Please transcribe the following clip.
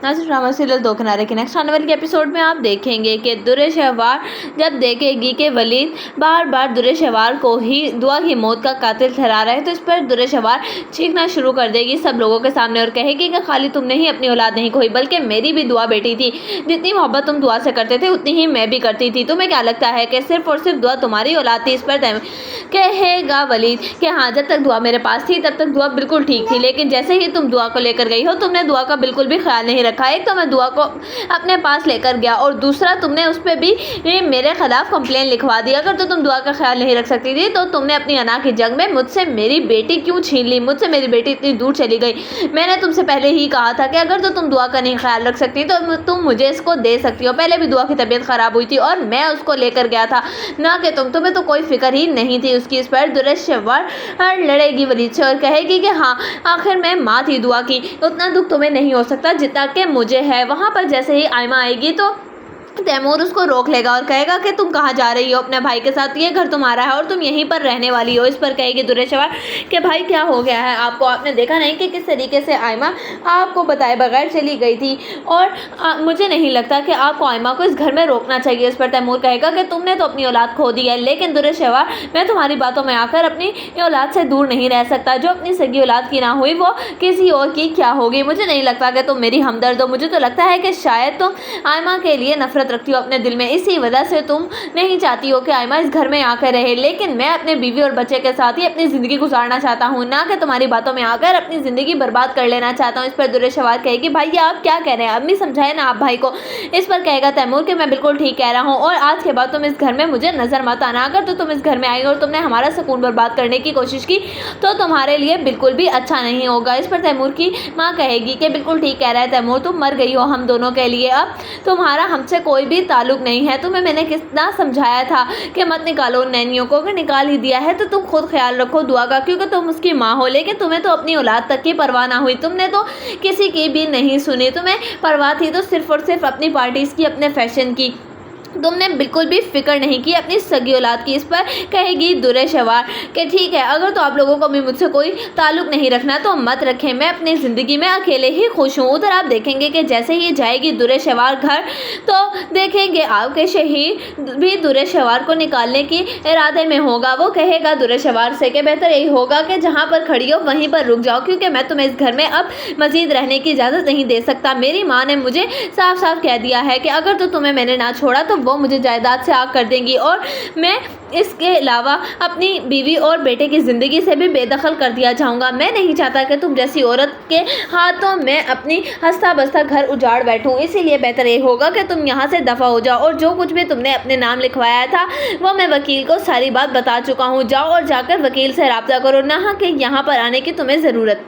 नाज़रीन, drama serial दो किनारे के नेक्स्ट आने वाले एपिसोड में आप देखेंगे कि दुर्रे-शहवार जब देखेगी कि वलीद बार बार दुर्रे-शहवार को ही दुआ की मौत का कातिल ठहरा रहा है, तो इस पर दुर्रे-शहवार चीखना शुरू कर देगी सब लोगों के सामने और कहेगी कि खाली तुमने ही अपनी औलाद नहीं खोई बल्कि मेरी भी दुआ बेटी थी। जितनी मोहब्बत तुम दुआ से करते थे उतनी ही मैं भी करती थी। तुम्हें क्या लगता है कि सिर्फ और सिर्फ दुआ तुम्हारी औलाद थी? इस पर कहेगा वलीद कि हाँ, जब तक दुआ मेरे पास थी तब तक दुआ बिल्कुल ठीक थी, लेकिन जैसे ही तुम दुआ को लेकर गई हो तुमने दुआ का बिल्कुल भी ख्याल नहीं रखा। एक तो मैं दुआ को अपने पास लेकर गया और दूसरा तुमने उस पर भी मेरे खिलाफ कंप्लेन लिखवा दी। अगर तो तुम दुआ का ख्याल नहीं रख सकती थी तो तुमने अपनी अना की जंग में मुझसे मेरी बेटी क्यों छीन ली? मुझसे मेरी बेटी इतनी दूर चली गई। मैंने तुमसे पहले ही कहा था कि अगर तो तुम दुआ का नहीं ख्याल रख सकती तो तुम मुझे इसको दे सकती हो। पहले भी दुआ की तबीयत खराब हुई थी और मैं उसको लेकर गया था, ना कि तुम्हें तो कोई फिक्र ही नहीं थी उसकी। इस पर दुर्रे-शहवार लड़ेगी वलीद से और कहेगी कि हाँ, आखिर मैं माँ थी दुआ की, उतना दुख तुम्हें नहीं हो सकता जितना कि मुझे है। वहाँ पर जैसे ही आयमा आएगी तो तैमूर उसको रोक लेगा और कहेगा कि तुम कहाँ जा रही हो अपने भाई के साथ? ये घर तुम्हारा है और तुम यहीं पर रहने वाली हो। इस पर कहेगी दुर्रे-शहवार कि भाई क्या हो गया है आपको? आपने देखा नहीं कि किस तरीके से आयमा आपको बताए बगैर चली गई थी और मुझे नहीं लगता कि आपको आयमा को इस घर में रोकना चाहिए। इस पर तैमूर कहेगा कि तुमने तो अपनी औलाद खो दी है, लेकिन दुर्रे-शहवार मैं तुम्हारी बातों में आकर अपनी औलाद से दूर नहीं रह सकता। जो अपनी सगी औलाद की ना हुई वो किसी और की क्या होगी? मुझे नहीं लगता कि तुम मेरी हमदर्द हो। मुझे तो लगता है कि शायद तुम आयमा के लिए नफरत रखती हो अपने दिल में, इसी वजह से तुम नहीं चाहती हो कि आयमा इस घर में आकर रहे। लेकिन मैं अपने बीवी और बच्चे के साथ ही अपनी ज़िंदगी गुजारना चाहता हूँ, ना कि तुम्हारी बातों में आकर अपनी ज़िंदगी बर्बाद कर लेना चाहता हूँ। इस पर दुर्रे-शहवार कहेगी भाई आप क्या कह रहे हैं? अम्मी समझाए ना आप भाई को। इस पर कहेगा तैमूर कि मैं बिल्कुल ठीक कह रहा हूँ और आज के बाद तुम इस घर में मुझे नज़र मत आना। अगर तो तुम इस घर में आई और तुमने हमारा सुकून बर्बाद करने की कोशिश की तो तुम्हारे लिए बिल्कुल भी अच्छा नहीं होगा। इस पर तैमूर की माँ कहेगी कि बिल्कुल ठीक कह रहा है तैमूर, तुम मर गई हो हम दोनों के लिए, अब तुम्हारा हमसे कोई भी ताल्लुक नहीं है। तुम्हें मैंने कितना समझाया था कि मत निकालो नैनियों को, अगर निकाल ही दिया है तो तुम खुद ख्याल रखो दुआ का, क्योंकि तुम उसकी माँ हो। लेकिन तुम्हें तो अपनी औलाद तक की परवाह ना हुई, तुमने तो किसी की भी नहीं सुनी। तुम्हें परवाह थी तो सिर्फ और सिर्फ अपनी पार्टीज की, अपने फैशन की, तुमने बिल्कुल भी फिक्र नहीं की अपनी सगी औलाद की। इस पर कहेगी दुर्रे-शहवार कि ठीक है, अगर तो आप लोगों को भी मुझसे कोई ताल्लुक नहीं रखना तो मत रखें, मैं अपनी ज़िंदगी में अकेले ही खुश हूँ। उधर आप देखेंगे कि जैसे ही जाएगी दुर्रे-शहवार घर तो देखेंगे आपके शहीर भी दुर्रे-शहवार को निकालने की इरादे में होगा। वो कहेगा दुर्रे-शहवार से कि बेहतर यही होगा कि जहाँ पर खड़ी हो वहीं पर रुक जाओ, क्योंकि मैं तुम्हें इस घर में अब मज़ीद रहने की इजाज़त नहीं दे सकता। मेरी माँ ने मुझे साफ साफ कह दिया है कि अगर तो तुम्हें मैंने ना छोड़ा तो वो मुझे जायदाद से आग कर देंगी और मैं इसके अलावा अपनी बीवी और बेटे की ज़िंदगी से भी बेदखल कर दिया जाऊंगा। मैं नहीं चाहता कि तुम जैसी औरत के हाथों में अपनी हंसता बसता घर उजाड़ बैठूं, इसीलिए बेहतर ये होगा कि तुम यहाँ से दफ़ा हो जाओ और जो कुछ भी तुमने अपने नाम लिखवाया था वो मैं वकील को सारी बात बता चुका हूँ। जाओ और जाकर वकील से रब्ता करो, ना कि यहाँ पर आने की तुम्हें ज़रूरत।